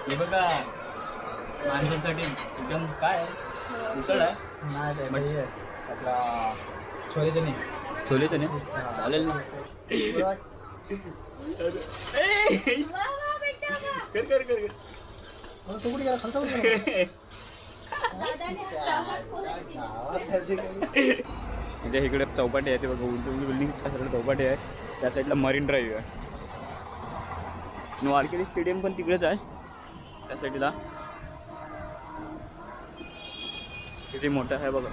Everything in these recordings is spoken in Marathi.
हे बघा माणसांसाठी एकदम काय उसळ आहे नाही ते हे आहे आपला छोले चणे. छोले तर नाही चालेल ना. कर कर कर तो कुठे गेला खालचा कुठे गेला? म्हणजे इकडे चौपाटी आहे ते बघा उंच बिल्डिंग चौपाटी आहे त्या साईडला मरीन ड्राईव्ह आहे आणि वारकेरी स्टेडियम पण तिकडेच आहे त्या साईडला. किती मोठं आहे बघा.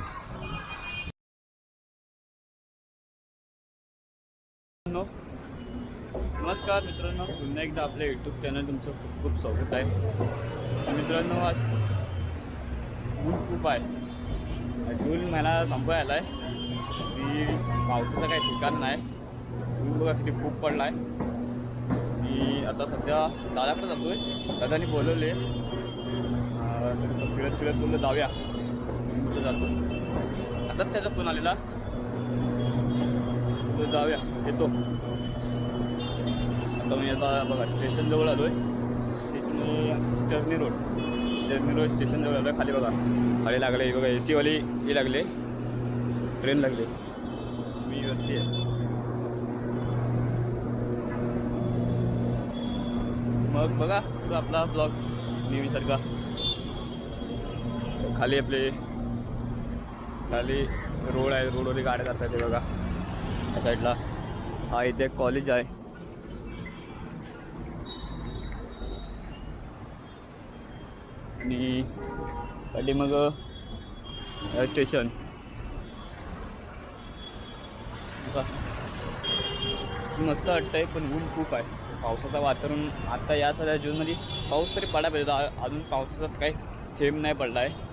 नमस्कार मित्रांनो, पुन्हा एकदा आपल्या यूट्यूब चॅनल तुमचं खूप खूप स्वागत आहे. मित्रांनो आज ऊन खूप आहे. जून महिना संपायला आहे की पावसाचं काही ठिकाण नाही. ऊन बघा किती खूप पडला आहे. मी आता सध्या दादाकडे जातो आहे. दादानी बोलवले फिरत फिरत बोललं जाऊया कुठं जातो. आताच त्याचा फोन आलेला जाऊया येतो. आता मी आता बघा स्टेशनजवळ आलो आहे. स्टर्नी रोड स्टेशनजवळ आलो आहे. खाली बघा खाली लागले बघा AC वाली हे लागले ट्रेन लागले. मी वरती आहे. मग बघा पुढं आपला ब्लॉग नेहमीसारखा. खाली आपले खाली रोड आहे. रोडवरती गाड्या जातात ते बघा त्या साईडला. हा इथे कॉलेज आहे. आणि खाली मग स्टेशन. मस्त वाटतंय पण ऊन खूप आहे. पावसाचं वातावरण आता या सध्या जूनमध्ये पाऊस तरी पडायला पाहिजे. अजून पावसाचा काही थेंब नाही पडला आहे.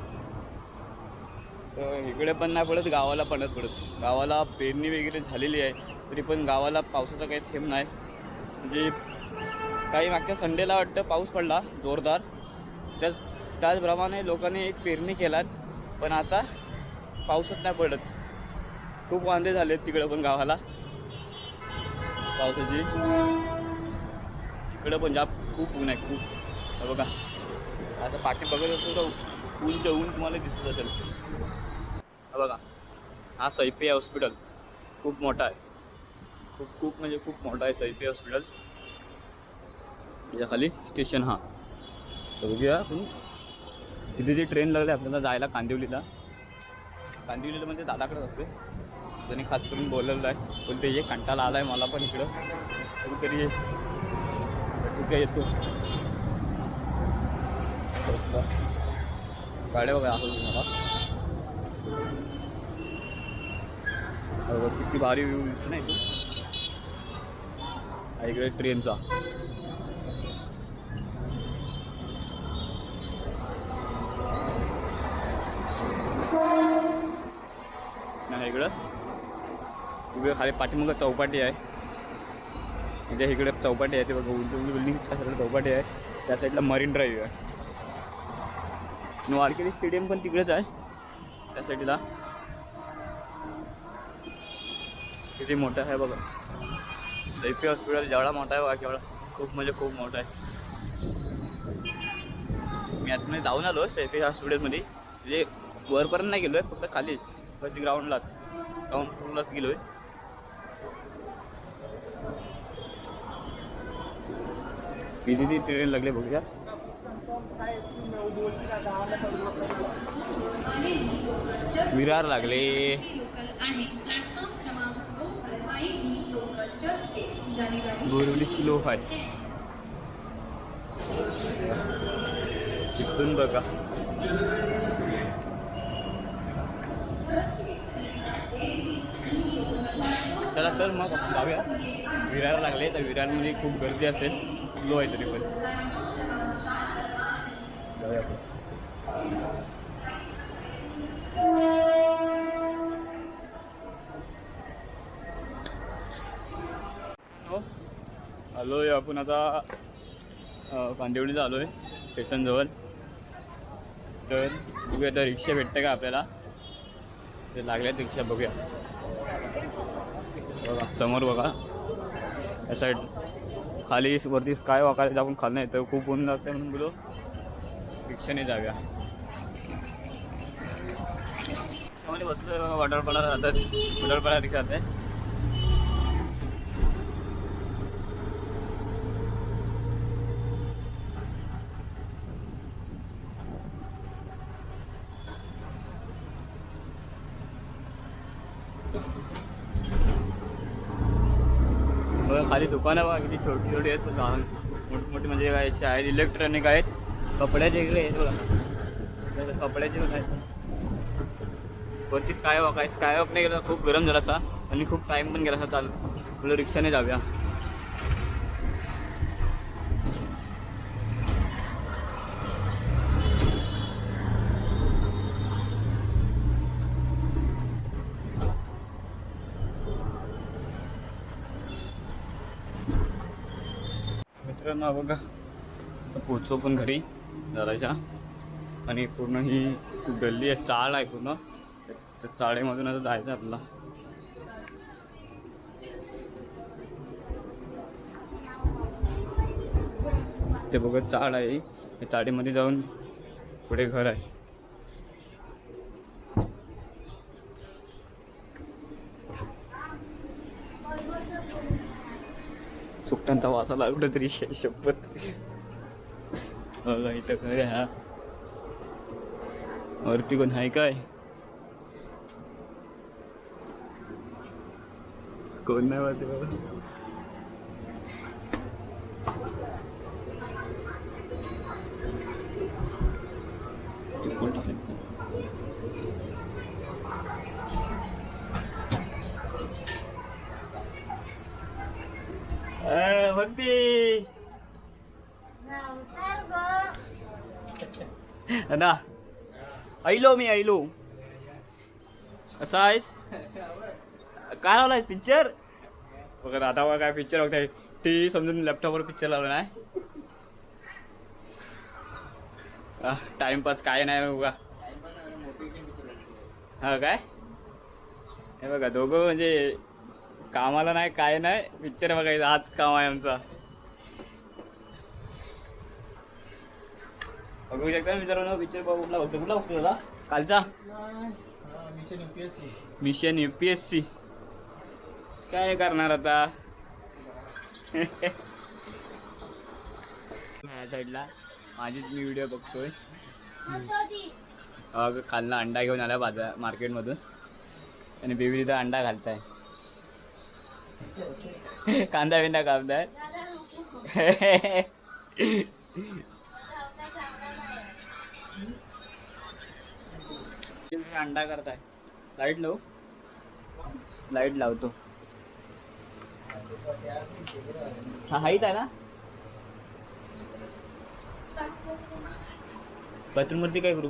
तर इकडे पण नाही पडत, गावाला पण पडत. गावाला पेरणी वगैरे झालेली आहे तरी पण गावाला पावसाचा काही थेंब नाही. म्हणजे काही मागच्या संडेला वाटतं पाऊस पडला जोरदार. त्याचप्रमाणे लोकांनी एक पेरणी केलात पण आता पाऊसच नाही पडत. खूप वांदे झालेत तिकडं पण गावाला पावसाची. इकडं पंजाब खूप ऊन आहे खूप. बघा असं पाठी बघत असतो तर ऊनचं ऊन तुम्हाला दिसत असेल. बघा हा सैफी हॉस्पिटल खूप मोठा आहे. खूप म्हणजे खूप मोठा आहे सैफी हॉस्पिटल. त्याच्या खाली स्टेशन. हा तर बघूया आपण तिथे जी ट्रेन लागली आपल्याला जायला कांदिवलीला म्हणजे दादाकडे जातोय. त्यांनी खास करून बोलवलं आहे पण ते एक कंटाळा आला आहे मला पण इकडं कधीतरी ठीक आहे येतो. गाड्या बघा असं तुम्हाला किती भारी व्ह्यू दिसतो ना इथून. इकडे ट्रेनचा नाही इकडं खाली पाठीमागं चौपाटी आहे. म्हणजे इकडे चौपाटी आहे ते बघा उंच बिल्डिंग चौपाटी आहे त्या साईडला मरीन ड्राईव्ह आहे. आणि वारकेरी स्टेडियम पण तिकडेच आहे त्या साईडला. किती मोठं आहे बघा. सैफी हॉस्पिटल जेवढा मोठा आहे बघा केवढा खूप म्हणजे खूप मोठा आहे. मी आतमध्ये जाऊन आलो सैफी हॉस्पिटलमध्ये. म्हणजे वरपर्यंत नाही गेलो आहे फक्त खाली बस ग्राउंडलाच ग्राउंड फ्लोरलाच गेलो आहे. किती ट्रेन लागले बघूया. विरार लागले. बोरिवली स्लो आहे तिथून बघा. चला तर मग जाऊया. विरार लागले तर विरारमध्ये खूप गर्दी असेल. स्लो आहे तरी पण जाऊया आपण. आलो आहे आपण आता कांदिवलीला आलो आहे स्टेशनजवळ. तर बघूया तर रिक्षा भेटते का आपल्याला. ते लागल्यात रिक्षा बघूया. बघा समोर बघा या साईड खाली वरती स्काय वॉकायला जाऊन खाल्लं येतं, खूप ऊन लागतं म्हणून बोलो रिक्षाने जाऊया. त्यामध्ये बसलं वॉटरपाला जातात, वॉटरपाला रिक्षा जाते. खाली दुकानं बघा किती छोटी छोटी आहेत, पण लहान मोठी म्हणजे काय आहेत, इलेक्ट्रॉनिक आहेत, कपड्याचे इकडे आहेत बघा, कपड्याचे पण आहेत. वरती स्कायवॉक आहे, स्कायवॉक नाही गेला खूप गरम झाला असा आणि खूप टाईम पण गेला असा चालू, आपलं रिक्षाने जाऊया. मित्रांनो बघा पोचो पण घरी जराच्या, आणि पूर्ण ही गल्ली आहे, चाळ आहे पूर्ण, त्या चाळेमधून आता जायचं आपल्याला. ते बघा चाळ आहे, त्या चाळीमध्ये जाऊन पुढे घर आहे. सुकटांचा वासाला कुठेतरी शपथ. बघा इथं घर आहे. हा वरती कोण आहे काय? कोण नाही वरती बाबा. भक्ती ना ऐलो मी ऐलो. कसा आहेस? काय लावलाय पिक्चर? बघा आता बघा काय पिक्चर बघताय, टी समजून लॅपटॉपवर पिक्चर लावला नाही. टाइमपास काय नाही बघा. हा काय हे बघा दोघं म्हणजे कामाला नाही काय नाही, पिक्चर बघायचं हाच काम आहे आमचा. बघू शकता मित्रांनो पिक्चर कुठला बघतो तुला कालचा मिशन UPSC. काय करणार आता या साईडला माझीच मी व्हिडिओ बघतोय. खालना अंडा घेऊन आला बाजार मार्केटमधून, आणि बेबी तिथं अंडा घालताय, कांदा बिंदा कापताय. अंडा करताय. लाईट लावतो. हा हाईत आहे ना बाथरूम वरती. काय करू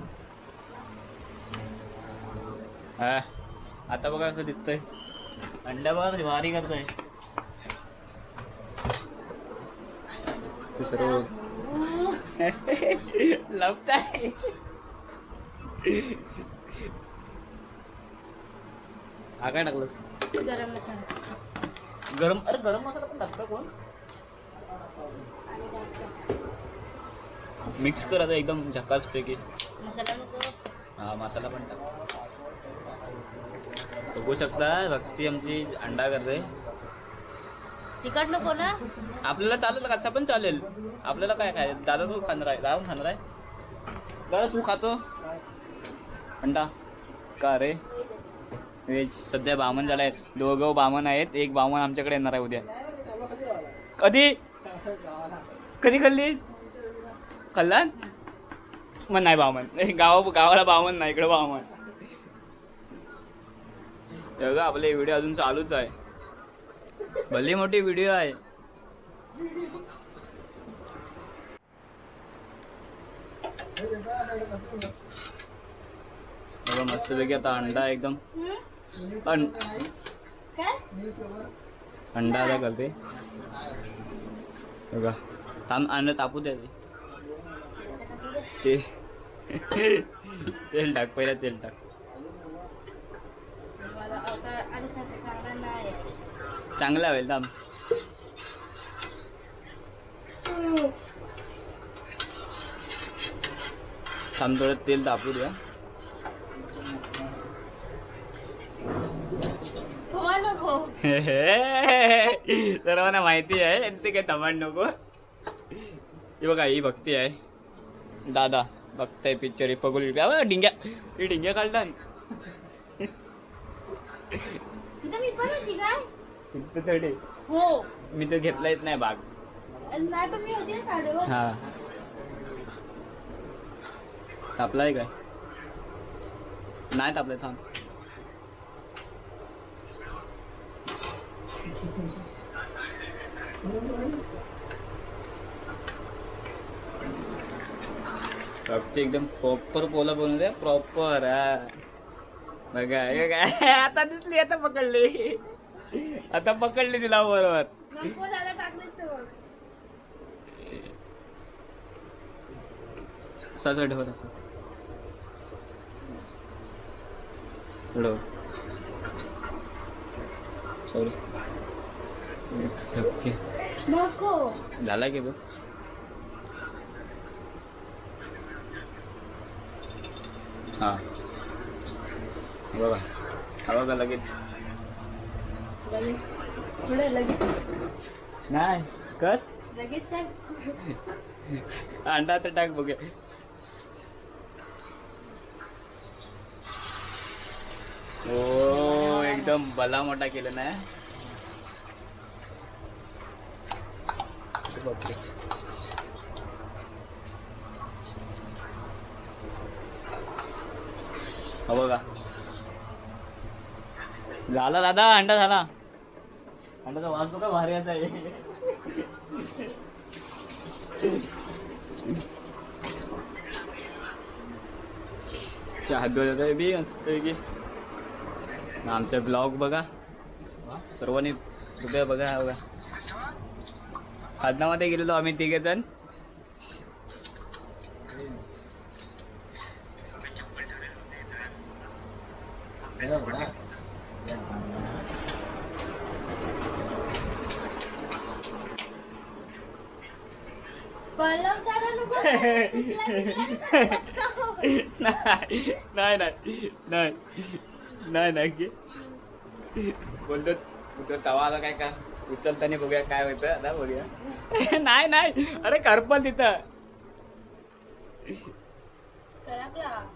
हा आता बघा कसं दिसतंय अंडा, बघा भारी करतोय. दुसरं लपताय. हा काय टाकलंस? गरम मसाला. गरम मसाला पण टाकता कोण? मिक्स करायचं एकदम झकास पैकी. हा मसाला पण टाक. बघू शकता भक्ती आमची अंडा करते. तिखट नको ना? आपल्याला चालेल, कसा पण चालेल. आपल्याला काय काय दादा तू खाणार आहे, दादा खाणार आहे. दादा तू खातो अंडा का रे? सध्या बामण झालाय, दोघं बामण आहेत. एक बामण आमच्याकडे येणार आहे उद्या. कधी खाल्ली? खाल्ला मग नाही बामण. गावाला बामण नाही, इकडे बामण. बघा आपले व्हिडिओ अजून चालूच आहे, भली मोठी व्हिडिओ आहे. बघा मस्तपैकी आता अंडा एकदम अंडा आता करते. बघा थांब अंडा तापू द्या. ते तेल टाक, पहिला तेल टाक. चांगला होईल थांब. थांब थोडं तेल तापू द्या. खवा नको. सर्वांना माहिती आहे ते काही तमाड नको. ही बघा ही भक्ती आहे. दादा बघताय पिक्चर ही पगोली डिंग्या ही डिंग्या काढतात. तिथं मी पण होती काय? हो. मी तर घेतला येत नाही भाग. नाही पण मी होती ना साडीवर. हा तापलाय काय? नाही तापलाय थांब. एकदम प्रॉपर पोला बनवू द्या. प्रॉपर बघा हे काय आता दिसली. आता पकडली. आता पकडली तिला बरोबर. नको दादा टाकलेस सगळं. असं ठेवत असं थोडं सॉरी. नको. झाला की बघ. हा बघा हा बघा लगेच. पुढे लगेच नाही कर लगेच काय? अंडा तर टाक बघूया. ओ एकदम भला मोठा केलं ना. बापरे. हो बघा झाला दादा. अंडा झाला. अंड्याचा वास बघा भारी असा आहे. हात धुवायचा बी असतं की. आमचा ब्लॉग बघा सर्वांनी कृपया बघा. हा बघा खादनामध्ये गेलेलो आम्ही 3 जण. पलम दादा नको. नाही नाही नाही नाही नाही बोलतो तवा आला काय का उचलताना बघूया काय होतं. आता बघूया. नाही नाही अरे करपल तिथं.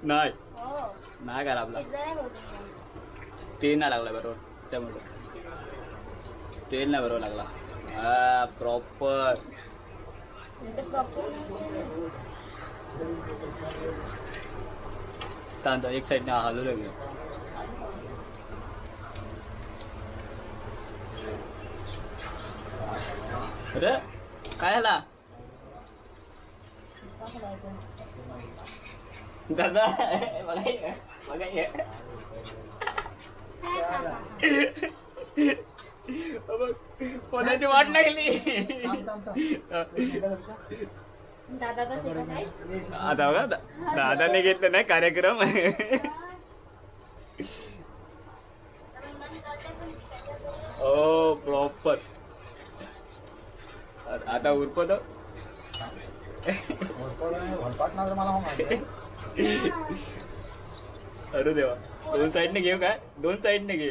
नाही हो. नाही करा आपला शिजलं नाही बहुतेक. तेल नाही लागला बरोबर. त्यामुळे तेल नाही बरोबर लागला. हा प्रॉपर. तांदूळ एक साईडने हलू लागेल. अरे काय झाला दादा? बघा बघा कोणाची वाट लागली. दादा कसं काय? आता बघा दादाने घेतलं नाही कार्यक्रम. ओ प्रॉपर. आता उरपत अरे देवा. 2 साईडने घेऊ काय? 2 साईडने घे.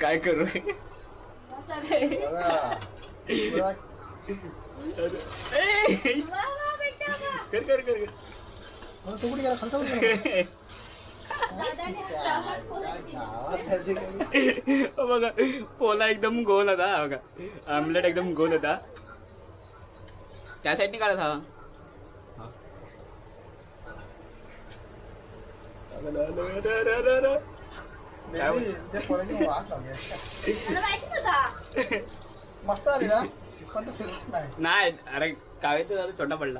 काय करू? कर कर कर बघा पोला एकदम गोल होता. बघा आमलेट एकदम गोल होता. त्या साईडने काढत हा. मस्त आली ना पण तो फिरत नाही. नाही अरे कावेचा दादा छोटा पडला.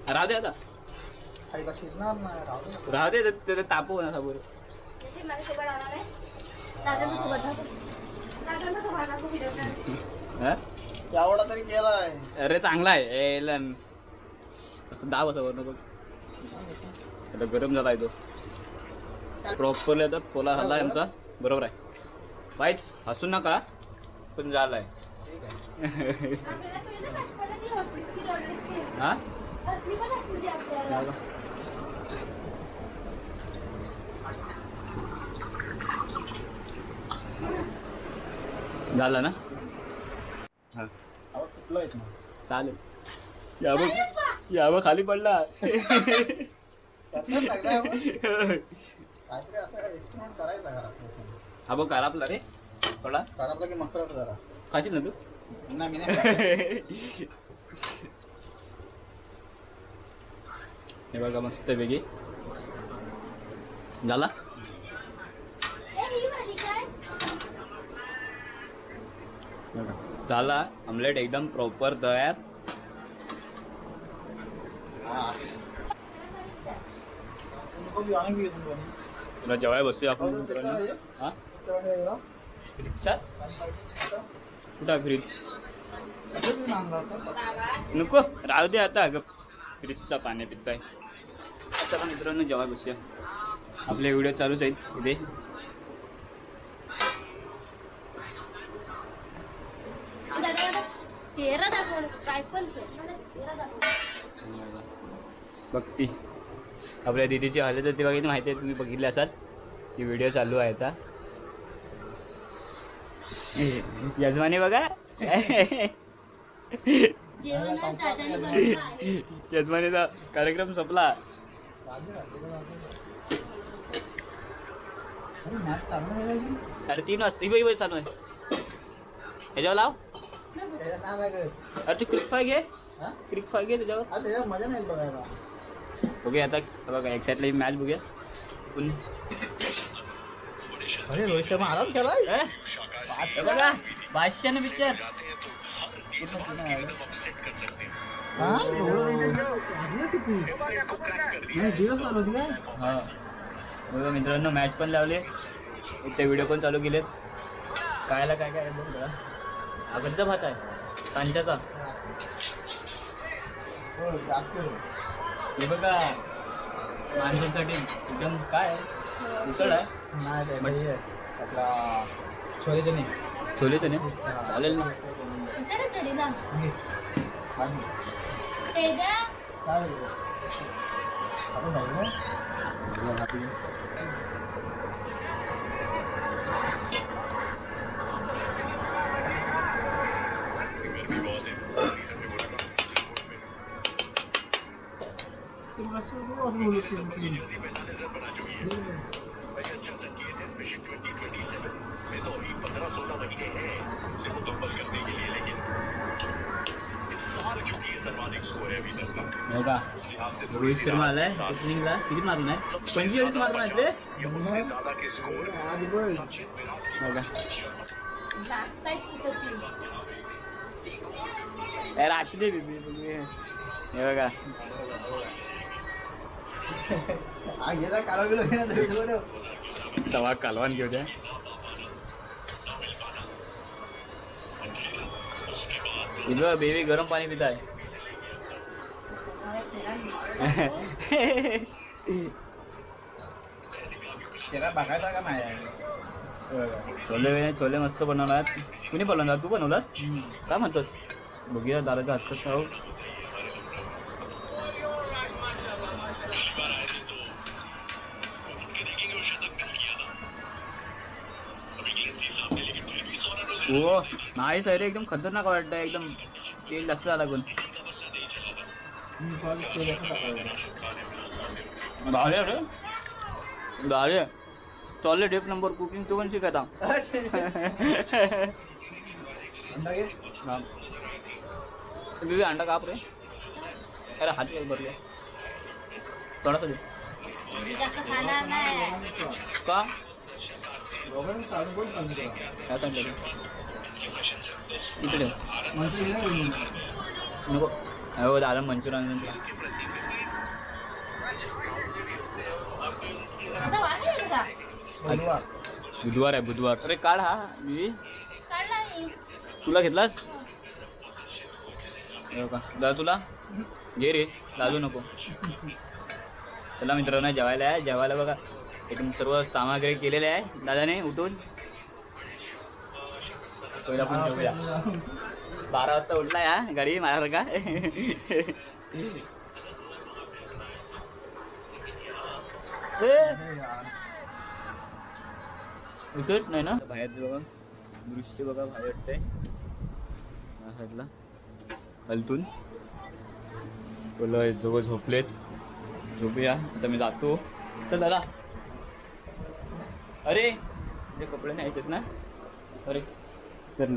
राहू दे आता. शिरणार नाही. राहू दे त्याचा तापू ना साबूर. एवढा तरी केलाय. अरे चांगला आहे. असं दाब असं वरण बघ. आता गरम झालाय तो प्रॉपरली. आता पोला झाला आमचा बरोबर आहे. वाईट हसू नका पण झालाय. ठीक आहे. आपल्याला कळलं का? पण ती हॉस्पिटल ऑर्डर हा असली पण असली आपल्याला. झाला ना. हा अहो तुटलं येत ना. चालेल. यावं खाली पडला. त्यातलं सगळं आहे बघ. काहीतरी असं एक्सपेरिमेंट करायचा घरात असं. हा बघ करापला रे पडला. घरातलं की मस्त वाटतं जरा. खाशील ना तू. नाही मी नाही खात. हे बघा मस्त पैकी झाला. ए, ही वाली काय? बघा. झाला ऑमलेट एकदम प्रॉपर तयार. हा. नको बी आणि बी येतो पण. तुला जेवाय बसूया आपण हो, मित्रांनो. चालेल. हा जेवण वगैरे? फ्रीजचा कुठं आहे फ्रीज. असं बी आणलं होतं. बाबा. नको राहू दे आता अगं फ्रीजचा पाणी पिताय. चला मित्रांनो जेवाय बसूया. आपले व्हिडिओ चालूच आहेत इथे. दादा चेहरा दाखव काय पण चेहरा दाखव. बघती आपल्या दीदीची हालत होती बघितली माहिती आहे तुम्ही बघितली असाल ती व्हिडिओ चालू आहे आता. यजमानी बघा. जेवण दादाने बनवलं आहे. यजमानीचा कार्यक्रम संपला. अरे मॅच चालू आहे का? अरे 3 वाजता ही बाई चालू आहे. ह्याच्यावर लाव. त्याचं नाव आहे का? अरे तू क्रिक फाय घे. हा? क्रिक फाय घे त्याच्यावर. हा, त्याच्यात मजा नाही बघायला. बघूया आता बघा एक साईडला मॅच बघूया. अरे रोहित शर्मा आराम केलाय. हे बघा बादशाहनं पिक्चर. हा एवढं लागलं किती नाही दिवस आलो होती काय. हा बघा मित्रांनो मॅच पण लावले इथे व्हिडिओ पण चालू केलेत. खायला काय काय बघ बघा. अगदचा भात आहे सांच्याचा. हो जास्त हे बघा माणसांसाठी एकदम काय उसळ आहे. नाही ते हे आहे, आपला छोले चणे. छोले तर नाही चालेल ना. विचारा तरी ना. घे. खा घे. तेजा काय बोलतो? आपण भाऊ बघा रोहित शर्मा आलाय ओपनिंगला. किती मारून आहे 45 मारून आहेत रे. आज बघ बघा जास्त आहे कुठं यार असले बेबी. हे बघा हा घेता काला बिलो घे ना तरी बरं. तवा कालवान घेऊ द्या. इथं बेबी गरम पाणी पित आहे. त्याला बघायचा का नाही छोले छोले मस्त बनवणार. कुणी बनवणार तू बनवलास काय म्हणतोस. बघूया दादाचा हातचा खाऊ. हो नाही सर एकदम खतरनाक वाटतं एकदम तेल जास्त झाला पण. भारी रे भारी. चॉले डेप नंबर कुकिंग तो पण शिकायचा. अंडा घे. हाँ बीबी अंडा काप रे. अरे हाथ में भर गया थोड़ा सा दे. जास्त खाणार नाही. का दोघांनी चालू पण सांगितलं. काय सांगितलं इकडे मंचुरियन नको. हो दादा मंचुरियन. आता वाढली आहे का? बुधवार. बुधवार आहे बुधवार. अरे काढ हा बीबी. काढला मी. तुला घेतलास हो का दादा तुला घे रे लाजू नको. चला मित्रांनो जेवायला आहे. जेवायला बघा एकदम सर्व सामग्री केलेले आहे दादाने उठून. पहिला पण जेवूया. 12 वाजता उठला या गाडी मारा का. उठत नाही ना बाहेर बघा दृश्य बघा बाहेर वाटतंय या साईडला हलतून बोल जवळ झोपलेत झोपूया आता मी जातो चल दादा. अरे ते कपडे नाही आहेत ना अरे सर